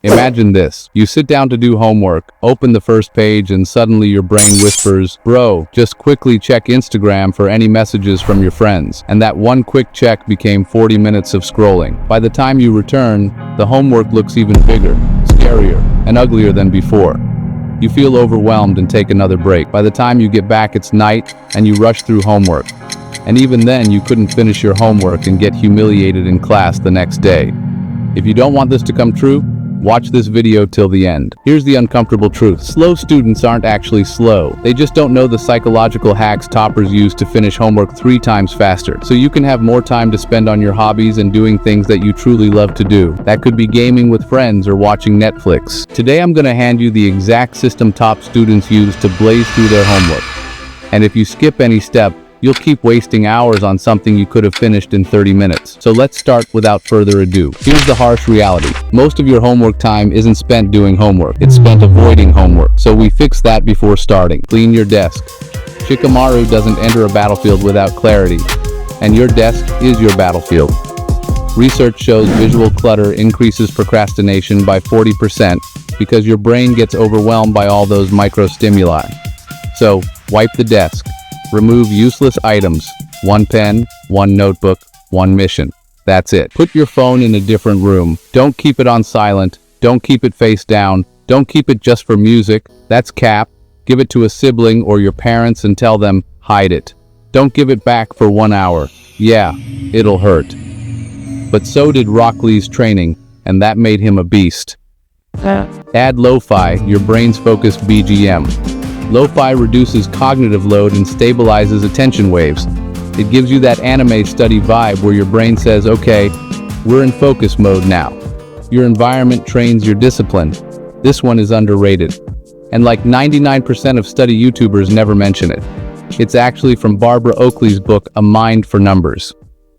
Imagine this. You sit down to do homework, open the first page, and suddenly your brain whispers, "Bro, just quickly check Instagram for any messages from your friends." And that one quick check became 40 minutes of scrolling. By the time you return, the homework looks even bigger, scarier, and uglier than before. You feel overwhelmed and take another break. By the time you get back, it's night, and you rush through homework. And even then, you couldn't finish your homework and get humiliated in class the next day. If you don't want this to come true, watch this video till the end. Here's the uncomfortable truth. Slow students aren't actually slow. They just don't know the psychological hacks toppers use to finish homework 3 times faster. So you can have more time to spend on your hobbies and doing things that you truly love to do. That could be gaming with friends or watching Netflix. Today I'm going to hand you the exact system top students use to blaze through their homework. And if you skip any step, you'll keep wasting hours on something you could have finished in 30 minutes. So let's start without further ado. Here's the harsh reality. Most of your homework time isn't spent doing homework. It's spent avoiding homework. So we fix that before starting. Clean your desk. Shikamaru doesn't enter a battlefield without clarity, and your desk is your battlefield. Research shows visual clutter increases procrastination by 40% because your brain gets overwhelmed by all those micro stimuli. So, wipe the desk. Remove useless items. 1 pen, 1 notebook, 1 mission. That's it. Put your phone in a different room. Don't keep it on silent. Don't keep it face down. Don't keep it just for music. That's cap. Give it to a sibling or your parents and tell them, hide it. Don't give it back for 1 hour. Yeah, it'll hurt. But so did Rock Lee's training, and that made him a beast. Add lo-fi, your brain's focused BGM. Lo-fi reduces cognitive load and stabilizes attention waves. It gives you that anime study vibe where your brain says, okay, we're in focus mode now. Your environment trains your discipline. This one is underrated. And like 99% of study YouTubers never mention it. It's actually from Barbara Oakley's book, A Mind for Numbers.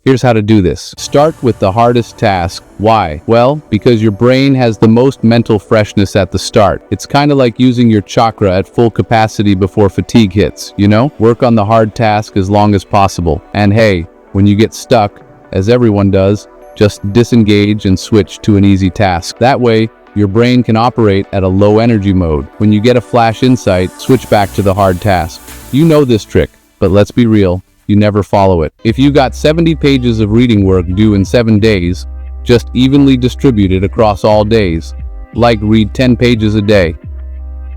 Here's how to do this. Start with the hardest task. Why? Well, because your brain has the most mental freshness at the start. It's kind of like using your chakra at full capacity before fatigue hits, you know? Work on the hard task as long as possible. And hey, when you get stuck, as everyone does, just disengage and switch to an easy task. That way, your brain can operate at a low energy mode. When you get a flash insight, switch back to the hard task. You know this trick, but let's be real. You never follow it. If you got 70 pages of reading work due in 7 days, just evenly distribute it across all days. Like read 10 pages a day.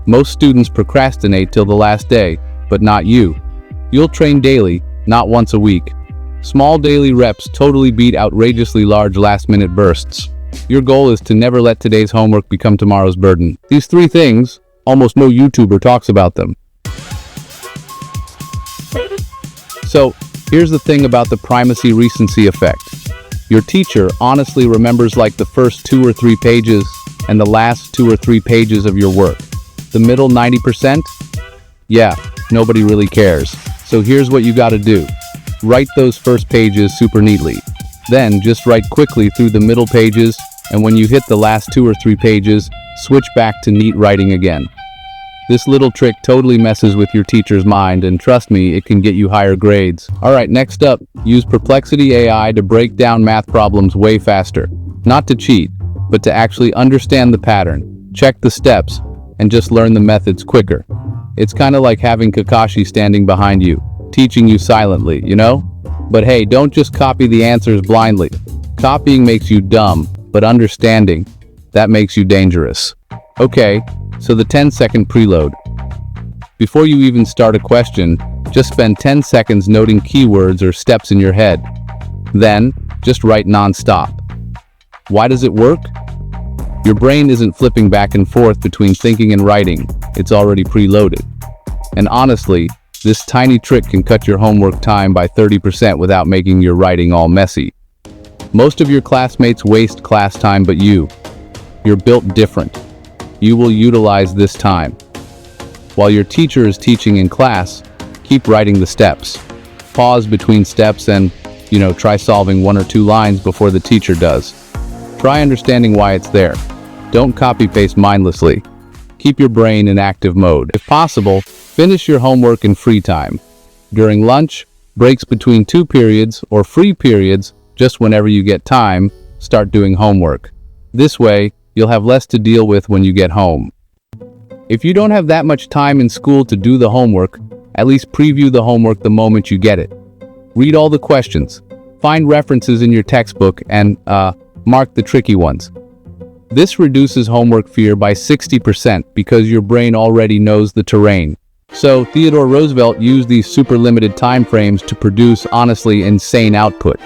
Most students procrastinate till the last day, but not you. You'll train daily, not once a week. Small daily reps totally beat outrageously large last-minute bursts. Your goal is to never let today's homework become tomorrow's burden. These 3 things, almost no YouTuber talks about them. So, here's the thing about the primacy recency effect. Your teacher honestly remembers like the first 2 or 3 pages and the last 2 or 3 pages of your work. The middle 90%? Yeah, nobody really cares. So here's what you gotta do. Write those first pages super neatly. Then just write quickly through the middle pages, and when you hit the last 2 or 3 pages, switch back to neat writing again. This little trick totally messes with your teacher's mind, and trust me, it can get you higher grades. Alright, next up, use Perplexity AI to break down math problems way faster. Not to cheat, but to actually understand the pattern, check the steps, and just learn the methods quicker. It's kinda like having Kakashi standing behind you, teaching you silently, you know? But hey, don't just copy the answers blindly. Copying makes you dumb, but understanding, that makes you dangerous. Okay. So the 10-second preload. Before you even start a question, just spend 10 seconds noting keywords or steps in your head. Then, just write non-stop. Why does it work? Your brain isn't flipping back and forth between thinking and writing. It's already preloaded. And honestly, this tiny trick can cut your homework time by 30% without making your writing all messy. Most of your classmates waste class time, but you're built different. You will utilize this time. While your teacher is teaching in class, keep writing the steps. Pause between steps and, try solving 1 or 2 lines before the teacher does. Try understanding why it's there. Don't copy-paste mindlessly. Keep your brain in active mode. If possible, finish your homework in free time. During lunch, breaks between 2 periods, or free periods, just whenever you get time, start doing homework. This way, you'll have less to deal with when you get home. If you don't have that much time in school to do the homework, at least preview the homework the moment you get it. Read all the questions, find references in your textbook, and mark the tricky ones. This reduces homework fear by 60% because your brain already knows the terrain. So, Theodore Roosevelt used these super limited time frames to produce honestly insane output.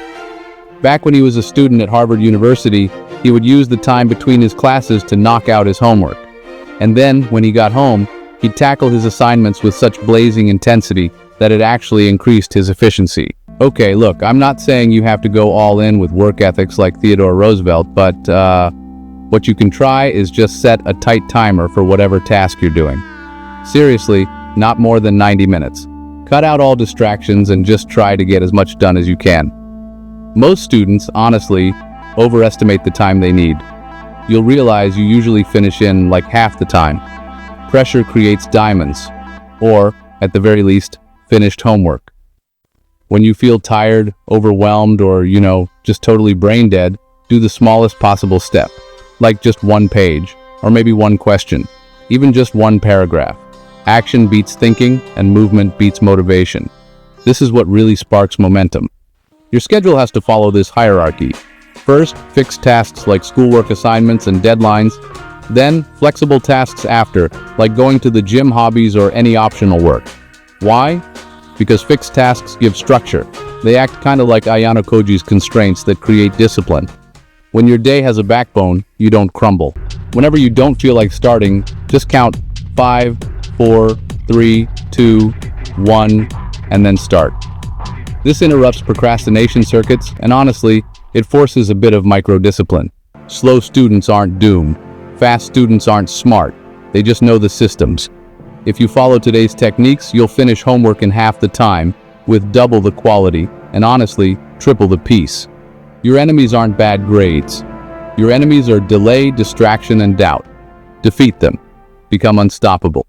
Back when he was a student at Harvard University, he would use the time between his classes to knock out his homework. And then, when he got home, he'd tackle his assignments with such blazing intensity that it actually increased his efficiency. Okay, look, I'm not saying you have to go all in with work ethics like Theodore Roosevelt, but what you can try is just set a tight timer for whatever task you're doing. Seriously, not more than 90 minutes. Cut out all distractions and just try to get as much done as you can. Most students, honestly, overestimate the time they need. You'll realize you usually finish in like half the time. Pressure creates diamonds, or, at the very least, finished homework. When you feel tired, overwhelmed, or, just totally brain dead, do the smallest possible step, like just one page, or maybe one question, even just one paragraph. Action beats thinking, and movement beats motivation. This is what really sparks momentum. Your schedule has to follow this hierarchy. First, fixed tasks like schoolwork assignments and deadlines. Then, flexible tasks after, like going to the gym, hobbies, or any optional work. Why? Because fixed tasks give structure. They act kind of like Ayanokoji's constraints that create discipline. When your day has a backbone, you don't crumble. Whenever you don't feel like starting, just count 5, 4, 3, 2, 1, and then start. This interrupts procrastination circuits, and honestly, it forces a bit of micro-discipline. Slow students aren't doomed. Fast students aren't smart. They just know the systems. If you follow today's techniques, you'll finish homework in half the time, with double the quality, and honestly, triple the peace. Your enemies aren't bad grades. Your enemies are delay, distraction, and doubt. Defeat them. Become unstoppable.